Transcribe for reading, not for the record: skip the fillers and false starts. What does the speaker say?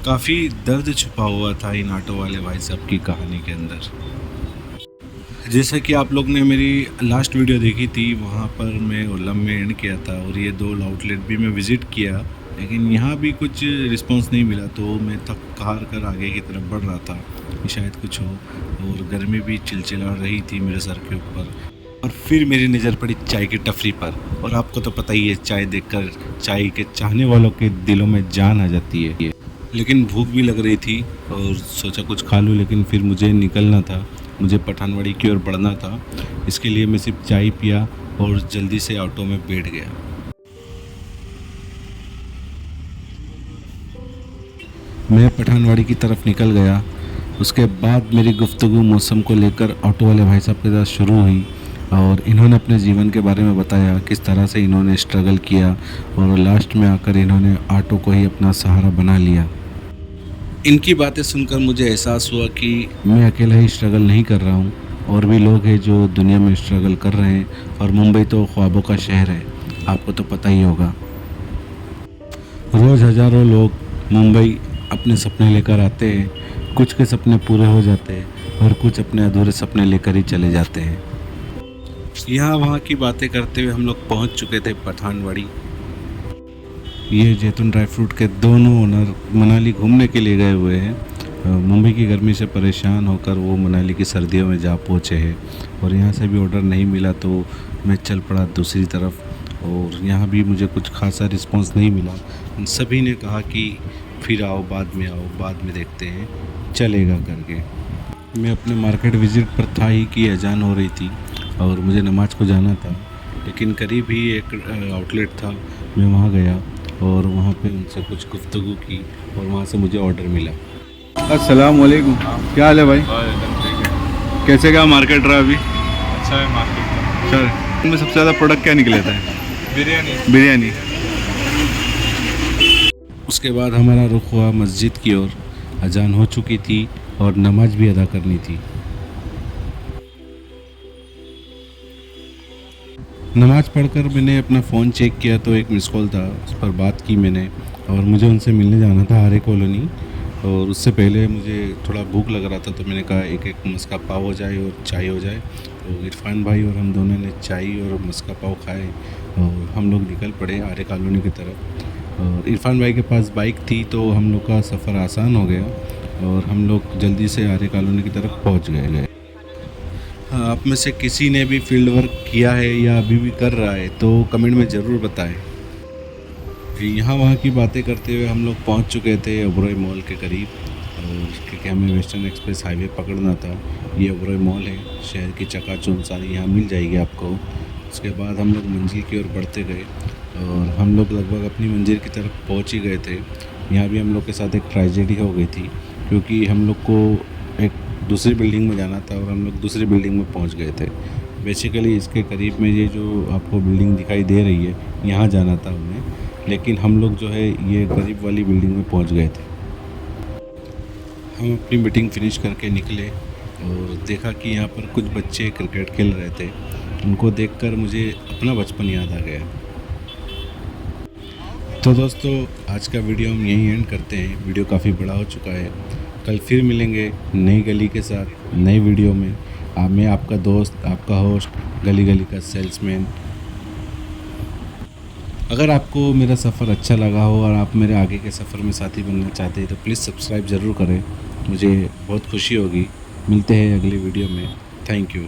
काफ़ी दर्द छुपा हुआ था इन ऑटो वाले भाई साहब की कहानी के अंदर। जैसा कि आप लोग ने मेरी लास्ट वीडियो देखी थी, वहाँ पर मैं उल्लम में एंड किया था और ये 2 आउटलेट भी मैं विज़िट किया, लेकिन यहाँ भी कुछ रिस्पांस नहीं मिला, तो मैं थक हार कर आगे की तरफ बढ़ रहा था कि शायद कुछ हो। और गर्मी भी चिलचिला रही थी मेरे सर के ऊपर, और फिर मेरी नज़र पड़ी चाय की टफरी पर। और आपको तो पता ही है, चाय देखकर चाय के चाहने वालों के दिलों में जान आ जाती है। लेकिन भूख भी लग रही थी और सोचा कुछ खा लूँ, लेकिन फिर मुझे निकलना था, मुझे पठानवाड़ी की ओर बढ़ना था। इसके लिए मैं सिर्फ चाय पिया और जल्दी से ऑटो में बैठ गया। मैं पठानवाड़ी की तरफ निकल गया। उसके बाद मेरी गुफ्तगू मौसम को लेकर ऑटो वाले भाई साहब के साथ शुरू हुई, और इन्होंने अपने जीवन के बारे में बताया, किस तरह से इन्होंने स्ट्रगल किया और लास्ट में आकर इन्होंने ऑटो को ही अपना सहारा बना लिया। इनकी बातें सुनकर मुझे एहसास हुआ कि मैं अकेला ही स्ट्रगल नहीं कर रहा हूँ, और भी लोग हैं जो दुनिया में स्ट्रगल कर रहे हैं। और मुंबई तो ख्वाबों का शहर है, आपको तो पता ही होगा। रोज़ हज़ारों लोग मुंबई अपने सपने लेकर आते हैं। कुछ के सपने पूरे हो जाते हैं और कुछ अपने अधूरे सपने लेकर ही चले जाते हैं। यहाँ वहाँ की बातें करते हुए हम लोग पहुँच चुके थे पठानवाड़ी। ये जैतून ड्राई फ्रूट के दोनों ओनर मनाली घूमने के लिए गए हुए हैं। मुंबई की गर्मी से परेशान होकर वो मनाली की सर्दियों में जा पहुँचे हैं, और यहाँ से भी ऑर्डर नहीं मिला तो मैं चल पड़ा दूसरी तरफ। और यहाँ भी मुझे कुछ खासा रिस्पांस नहीं मिला। सभी ने कहा कि फिर आओ, बाद में देखते हैं, चलेगा करके। मैं अपने मार्केट विज़िट पर था ही कि अजान हो रही थी और मुझे नमाज को जाना था, लेकिन करीब ही एक आउटलेट था। मैं वहाँ गया और वहाँ पे उनसे कुछ गुफ्तगू की और वहाँ से मुझे ऑर्डर मिला। अस्सलाम वालेकुम, क्या हाल है भाई? कैसे का मार्केट रहा अभी? अच्छा है मार्केट सर, इनमें सबसे ज़्यादा प्रोडक्ट क्या निकले थे? बिरयानी। उसके बाद हमारा रुख हुआ मस्जिद की ओर। अजान हो चुकी थी और नमाज भी अदा करनी थी। नमाज पढ़कर मैंने अपना फ़ोन चेक किया तो एक मिस कॉल था, उस पर बात की मैंने, और मुझे उनसे मिलने जाना था आर्य कॉलोनी। और उससे पहले मुझे थोड़ा भूख लग रहा था, तो मैंने कहा एक मस्का पाव हो जाए और चाय हो जाए। तो इरफान भाई और हम दोनों ने चाय और मस्का पाव खाए और हम लोग निकल पड़े आर्य कॉलोनी की तरफ। और इरफान भाई के पास बाइक थी, तो हम लोग का सफ़र आसान हो गया और हम लोग जल्दी से आर्य कॉलोनी की तरफ पहुँच गए। हाँ, आप में से किसी ने भी फील्ड वर्क किया है या अभी भी कर रहा है तो कमेंट में ज़रूर बताएं। यहाँ वहाँ की बातें करते हुए हम लोग पहुँच चुके थे ओबरॉय मॉल के करीब, और क्योंकि हमें वेस्टर्न एक्सप्रेस हाईवे पकड़ना था। ये ओबरॉय मॉल है, शहर की चकाचौंध सारी यहाँ मिल जाएगी आपको। उसके बाद हम लोग मंजिल की ओर बढ़ते गए और हम लोग लगभग अपनी मंजिल की तरफ पहुँच ही गए थे। यहाँ भी हम लोग के साथ एक ट्रेजेडी हो गई थी, क्योंकि हम लोग को एक दूसरी बिल्डिंग में जाना था और हम लोग दूसरी बिल्डिंग में पहुंच गए थे। बेसिकली इसके करीब में ये जो आपको बिल्डिंग दिखाई दे रही है, यहाँ जाना था हमें, लेकिन हम लोग जो है ये करीब वाली बिल्डिंग में पहुंच गए थे। हम अपनी मीटिंग फिनिश करके निकले और देखा कि यहाँ पर कुछ बच्चे क्रिकेट खेल रहे थे। उनको देखकर मुझे अपना बचपन याद आ गया। तो दोस्तों, आज का वीडियो हम यहीं एंड करते हैं। वीडियो काफ़ी बड़ा हो चुका है। कल फिर मिलेंगे नई गली के साथ नई वीडियो में। मैं आपका दोस्त, आपका होस्ट, गली गली का सेल्समैन। अगर आपको मेरा सफ़र अच्छा लगा हो और आप मेरे आगे के सफ़र में साथी बनना चाहते हैं तो प्लीज़ सब्सक्राइब ज़रूर करें, मुझे बहुत खुशी होगी। मिलते हैं अगली वीडियो में। Thank you.